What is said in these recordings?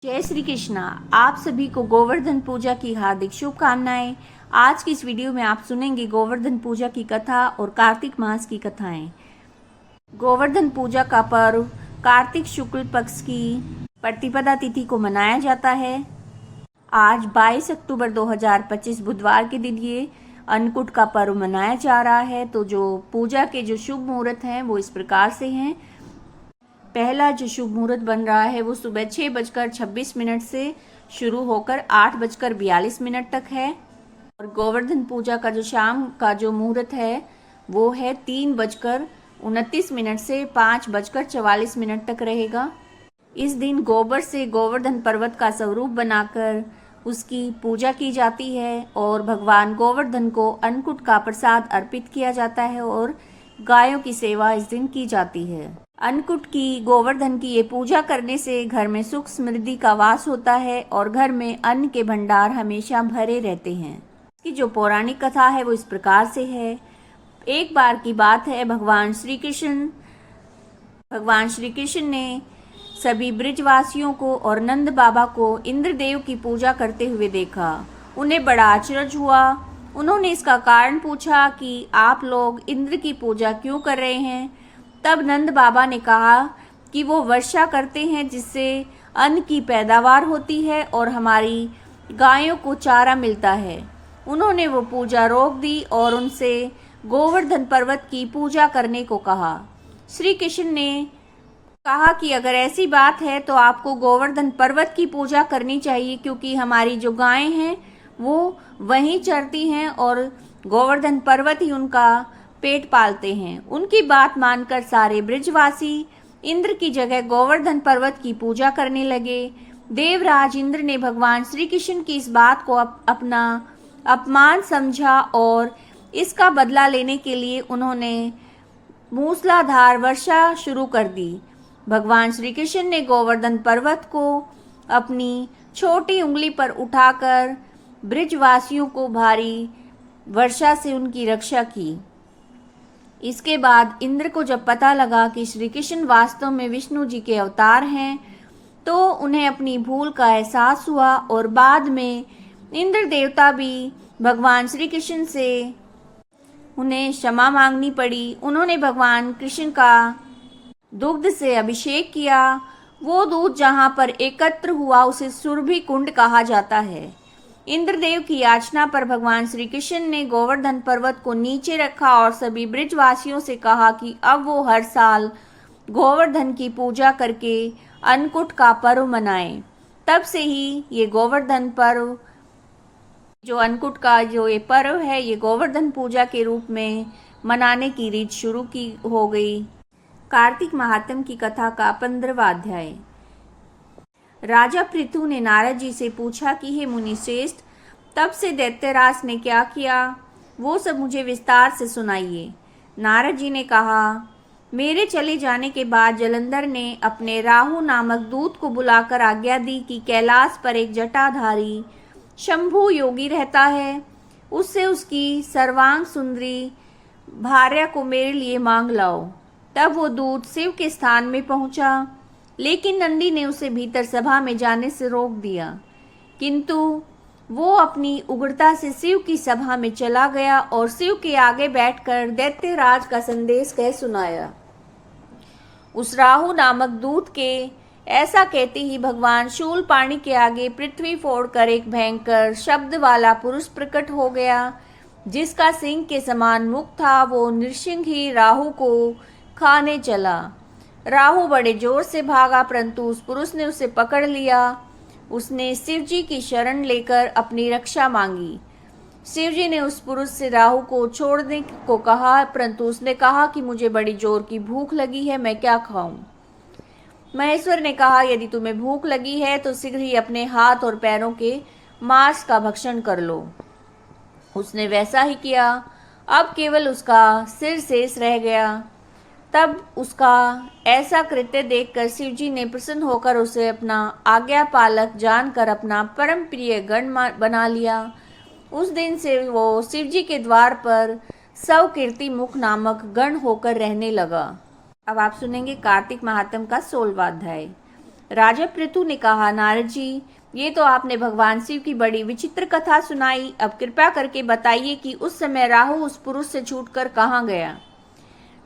जय श्री कृष्णा। आप सभी को गोवर्धन पूजा की हार्दिक शुभकामनाएं। आज की इस वीडियो में आप सुनेंगे गोवर्धन पूजा की कथा और कार्तिक मास की कथाएं। गोवर्धन पूजा का पर्व कार्तिक शुक्ल पक्ष की प्रतिपदा तिथि को मनाया जाता है। आज 22 अक्टूबर 2025 बुधवार के दिन ये अन्नकूट का पर्व मनाया जा रहा है। तो जो पूजा के जो शुभ मुहूर्त हैं वो इस प्रकार से हैं। पहला जो शुभ मुहूर्त बन रहा है वो सुबह 6:26 से शुरू होकर 8:42 तक है। और गोवर्धन पूजा का जो शाम का जो मुहूर्त है वो है 3:29 से 5:44 तक रहेगा। इस दिन गोबर से गोवर्धन पर्वत का स्वरूप बनाकर उसकी पूजा की जाती है और भगवान गोवर्धन को अन्नकूट का प्रसाद अर्पित किया जाता है और गायों की सेवा इस दिन की जाती है। अन्नकूट की गोवर्धन की ये पूजा करने से घर में सुख समृद्धि का वास होता है और घर में अन्न के भंडार हमेशा भरे रहते हैं। इसकी जो पौराणिक कथा है वो इस प्रकार से है। एक बार की बात है, भगवान श्री कृष्ण ने सभी ब्रिजवासियों को और नंद बाबा को इंद्रदेव की पूजा करते हुए देखा। उन्हें बड़ा आश्चर्य हुआ। उन्होंने इसका कारण पूछा कि आप लोग इंद्र की पूजा क्यों कर रहे हैं। तब नंद बाबा ने कहा कि वो वर्षा करते हैं जिससे अन्न की पैदावार होती है और हमारी गायों को चारा मिलता है। उन्होंने वो पूजा रोक दी और उनसे गोवर्धन पर्वत की पूजा करने को कहा। श्री कृष्ण ने कहा कि अगर ऐसी बात है तो आपको गोवर्धन पर्वत की पूजा करनी चाहिए, क्योंकि हमारी जो गायें हैं वो वहीं चरती हैं और गोवर्धन पर्वत ही उनका पेट पालते हैं। उनकी बात मानकर सारे ब्रिजवासी इंद्र की जगह गोवर्धन पर्वत की पूजा करने लगे। देवराज इंद्र ने भगवान श्री कृष्ण की इस बात को अपना अपमान समझा और इसका बदला लेने के लिए उन्होंने मूसलाधार वर्षा शुरू कर दी। भगवान श्री कृष्ण ने गोवर्धन पर्वत को अपनी छोटी उंगली पर उठाकर ब्रिजवासियों को भारी वर्षा से उनकी रक्षा की। इसके बाद इंद्र को जब पता लगा कि श्री कृष्ण वास्तव में विष्णु जी के अवतार हैं तो उन्हें अपनी भूल का एहसास हुआ और बाद में इंद्र देवता भी भगवान श्री कृष्ण से उन्हें क्षमा मांगनी पड़ी। उन्होंने भगवान कृष्ण का दुग्ध से अभिषेक किया। वो दूध जहाँ पर एकत्र हुआ उसे सुरभि कुंड कहा जाता है। इंद्रदेव की याचना पर भगवान श्री कृष्ण ने गोवर्धन पर्वत को नीचे रखा और सभी ब्रिजवासियों से कहा कि अब वो हर साल गोवर्धन की पूजा करके अन्नकूट का पर्व मनाएं। तब से ही ये गोवर्धन पर्व, जो अन्नकूट का जो ये पर्व है, ये गोवर्धन पूजा के रूप में मनाने की रीत शुरू की हो गई। कार्तिक महात्म की कथा का 15वां अध्याय। राजा पृथु ने नारद जी से पूछा कि हे मुनि श्रेष्ठ, तब से दैत्यराज ने क्या किया, वो सब मुझे विस्तार से सुनाइए। नारद जी ने कहा, मेरे चले जाने के बाद जलंधर ने अपने राहु नामक दूत को बुलाकर आज्ञा दी कि कैलाश पर एक जटाधारी शंभु योगी रहता है, उससे उसकी सर्वांग सुंदरी भार्या को मेरे लिए मांग लाओ। तब वो दूत शिव के स्थान में पहुंचा, लेकिन नंदी ने उसे भीतर सभा में जाने से रोक दिया। किंतु वो अपनी उग्रता से शिव की सभा में चला गया और शिव के आगे बैठकर दैत्यराज का संदेश कह सुनाया। उस राहु नामक दूत के ऐसा कहते ही भगवान शूलपाणी के आगे पृथ्वी फोड़कर एक भयंकर शब्द वाला पुरुष प्रकट हो गया, जिसका सिंह के समान मुख था। वो नृसिंह ही राहु को खाने चला। राहु बड़े जोर से भागा, परंतु उस पुरुष ने उसे पकड़ लिया। उसने शिवजी की शरण लेकर अपनी रक्षा मांगी। शिवजी ने उस पुरुष से राहु को छोड़ने को कहा, परंतु उसने कहा कि मुझे बड़ी जोर की भूख लगी है, मैं क्या खाऊं। महेश्वर ने कहा, यदि तुम्हें भूख लगी है तो शीघ्र ही अपने हाथ और पैरों के मांस का भक्षण कर लो। उसने वैसा ही किया। अब केवल उसका सिर शेष रह गया। तब उसका ऐसा कृत्य देखकर शिवजी ने प्रसन्न होकर उसे अपना आज्ञा पालक जानकर अपना परम प्रिय गण बना लिया। उस दिन से वो शिवजी के द्वार पर सव कीर्ति मुख नामक गण होकर रहने लगा। अब आप सुनेंगे कार्तिक महात्म का 16वां अध्याय। राजा पृथु ने कहा, नारद जी, ये तो आपने भगवान शिव की बड़ी विचित्र कथा सुनाई। अब कृपा करके बताइए कि उस समय राहु उस पुरुष से छूटकर कहाँ गया।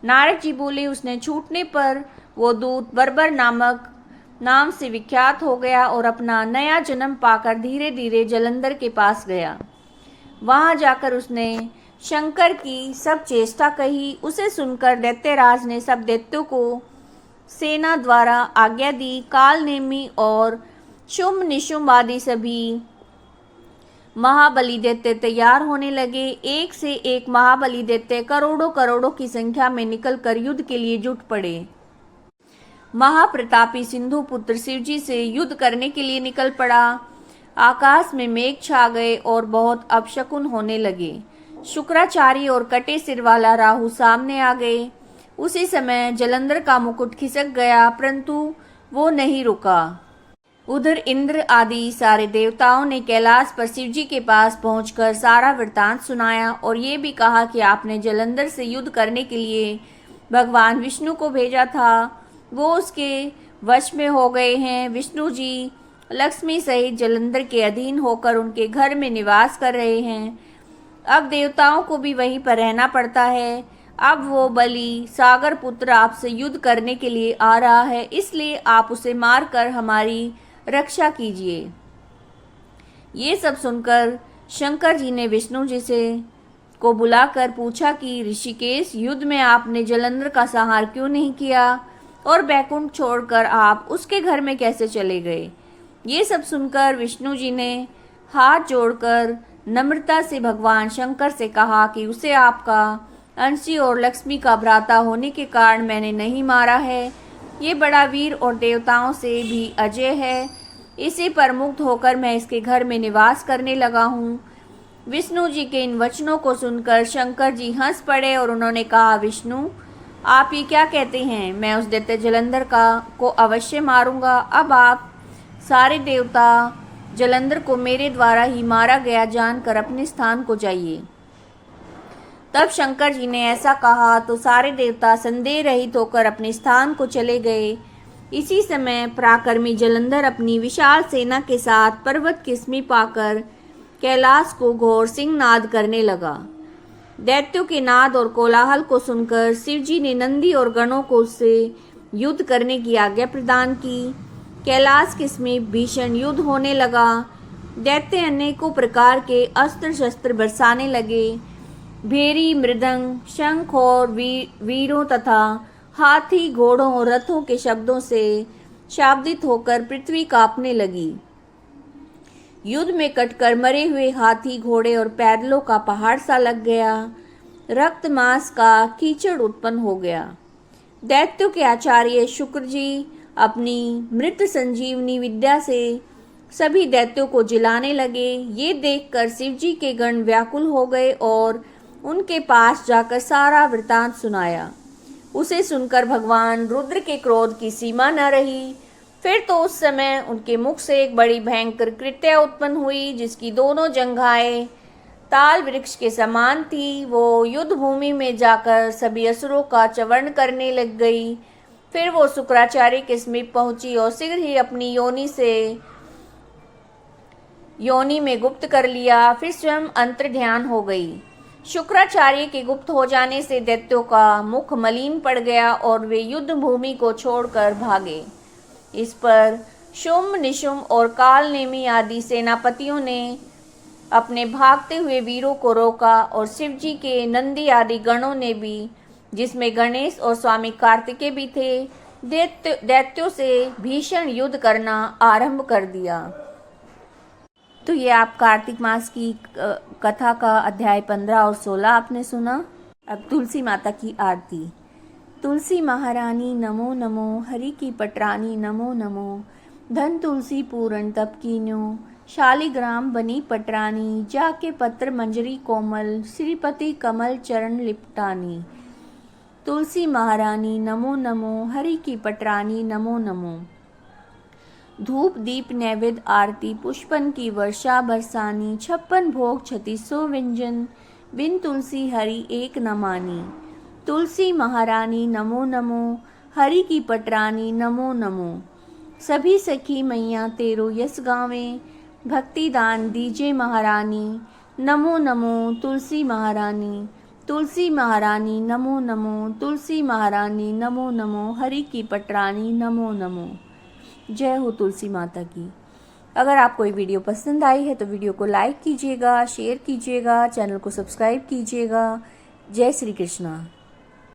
नारद जी बोले, उसने छूटने पर वो दूत बर्बर नामक नाम से विख्यात हो गया और अपना नया जन्म पाकर धीरे धीरे जलंधर के पास गया। वहां जाकर उसने शंकर की सब चेष्टा कही। उसे सुनकर दैत्यराज ने सब दैत्यों को सेना द्वारा आज्ञा दी। काल नेमी और शुंभ निशुंभ आदि सभी महाबली दैत्य तैयार होने लगे। एक से एक महाबली दैत्य करोड़ों करोड़ों की संख्या में निकलकर युद्ध के लिए जुट पड़े। महाप्रतापी सिंधु पुत्र शिवजी से युद्ध करने के लिए निकल पड़ा। आकाश में मेघ छा गए और बहुत अपशकुन होने लगे। शुक्राचार्य और कटे सिर वाला राहु सामने आ गए। उसी समय जलंधर का मुकुट खिसक गया, परंतु वो नहीं रुका। उधर इंद्र आदि सारे देवताओं ने कैलाश पर शिवजी के पास पहुंचकर सारा वृतांत सुनाया और ये भी कहा कि आपने जलंधर से युद्ध करने के लिए भगवान विष्णु को भेजा था, वो उसके वश में हो गए हैं। विष्णु जी लक्ष्मी सहित जलंधर के अधीन होकर उनके घर में निवास कर रहे हैं। अब देवताओं को भी वहीं पर रहना पड़ता है। अब वो बलि सागर पुत्र आपसे युद्ध करने के लिए आ रहा है, इसलिए आप उसे मारकर हमारी रक्षा कीजिए। ये सब सुनकर शंकर जी ने विष्णु जी से को बुलाकर पूछा कि ऋषिकेश, युद्ध में आपने जलंधर का संहार क्यों नहीं किया और बैकुंठ छोड़कर आप उसके घर में कैसे चले गए। ये सब सुनकर विष्णु जी ने हाथ जोड़कर नम्रता से भगवान शंकर से कहा कि उसे आपका अंशी और लक्ष्मी का भ्राता होने के कारण मैंने नहीं मारा है। ये बड़ा वीर और देवताओं से भी अजय है। इसी पर मुग्ध होकर मैं इसके घर में निवास करने लगा हूँ। विष्णु जी के इन वचनों को सुनकर शंकर जी हंस पड़े और उन्होंने कहा, विष्णु, आप ये क्या कहते हैं? मैं उस दैत्य जलंधर को अवश्य मारूंगा। अब आप सारे देवता जलंधर को मेरे द्वारा ही मारा गया जानकर अपने स्थान को जाइए। तब शंकर जी ने ऐसा कहा तो सारे देवता संदेह रहित होकर अपने स्थान को चले गए। इसी समय पराक्रमी जलंधर अपनी विशाल सेना के साथ पर्वत की समीप आकर कैलाश को घोर सिंहनाद करने लगा। दैत्यों के नाद और कोलाहल को सुनकर शिवजी ने नंदी और गणों को उससे युद्ध करने की आज्ञा प्रदान की। कैलाश के समीप भीषण युद्ध होने लगा। दैत्य अनेकों प्रकार के अस्त्र शस्त्र बरसाने लगे। भेरी, मृदंग, शंख और वीरों तथा हाथी, घोड़ों और रथों के शब्दों से शाब्दित होकर पृथ्वी कांपने लगी। युद्ध में कटकर मरे हुए हाथी, घोड़े और पैदलों का पहाड़ सा लग गया। रक्त मांस का कीचड़ उत्पन्न हो गया। दैत्यों के आचार्य शुक्र जी अपनी मृत संजीवनी विद्या से सभी दैत्यों को जिलाने लगे। ये देखकर शिवजी के गण व्याकुल हो गए और उनके पास जाकर सारा वृतांत सुनाया। उसे सुनकर भगवान रुद्र के क्रोध की सीमा न रही। फिर तो उस समय उनके मुख से एक बड़ी भयंकर कृत्या उत्पन्न हुई, जिसकी दोनों जंघाएं ताल वृक्ष के समान थी। वो युद्ध भूमि में जाकर सभी असुरों का चवर्ण करने लग गई। फिर वो शुक्राचार्य के समीप पहुंची और शीघ्र ही अपनी योनि में गुप्त कर लिया। फिर स्वयं अंतर ध्यान हो गई। शुक्राचार्य के गुप्त हो जाने से दैत्यों का मुख मलिन पड़ गया और वे युद्ध भूमि को छोड़कर भागे। इस पर शुंभ, निशुंभ और काल नेमी आदि सेनापतियों ने अपने भागते हुए वीरों को रोका और शिवजी के नंदी आदि गणों ने भी, जिसमें गणेश और स्वामी कार्तिकेय भी थे, दैत्यों से भीषण युद्ध करना आरंभ कर दिया। तो ये आप कार्तिक मास की कथा का अध्याय 15 और 16 आपने सुना। अब तुलसी माता की आरती। तुलसी महारानी नमो नमो, हरि की पटरानी नमो नमो, धन तुलसी पूरण तप कीन्यो, शालिग्राम बनी पटरानी, जाके पत्र मंजरी कोमल, श्रीपति कमल चरण लिपटानी। तुलसी महारानी नमो नमो, हरि की पटरानी नमो नमो। धूप दीप नैवेद्य आरती पुष्पन की वर्षा बरसानी, 56 भोग 3600 व्यंजन, बिन तुलसी हरि एक न मानी। तुलसी महारानी नमो नमो, हरि की पटरानी नमो नमो। सभी सखी मैया तेरो यस गावें, भक्ति दान दीजे महारानी, नमो नमो तुलसी महारानी, तुलसी महारानी नमो नमो, तुलसी महारानी नमो नमो, हरि की पटरानी नमो नमो। जय हो तुलसी माता की। अगर आपको ये वीडियो पसंद आई है तो वीडियो को लाइक कीजिएगा, शेयर कीजिएगा, चैनल को सब्सक्राइब कीजिएगा। जय श्री कृष्णा।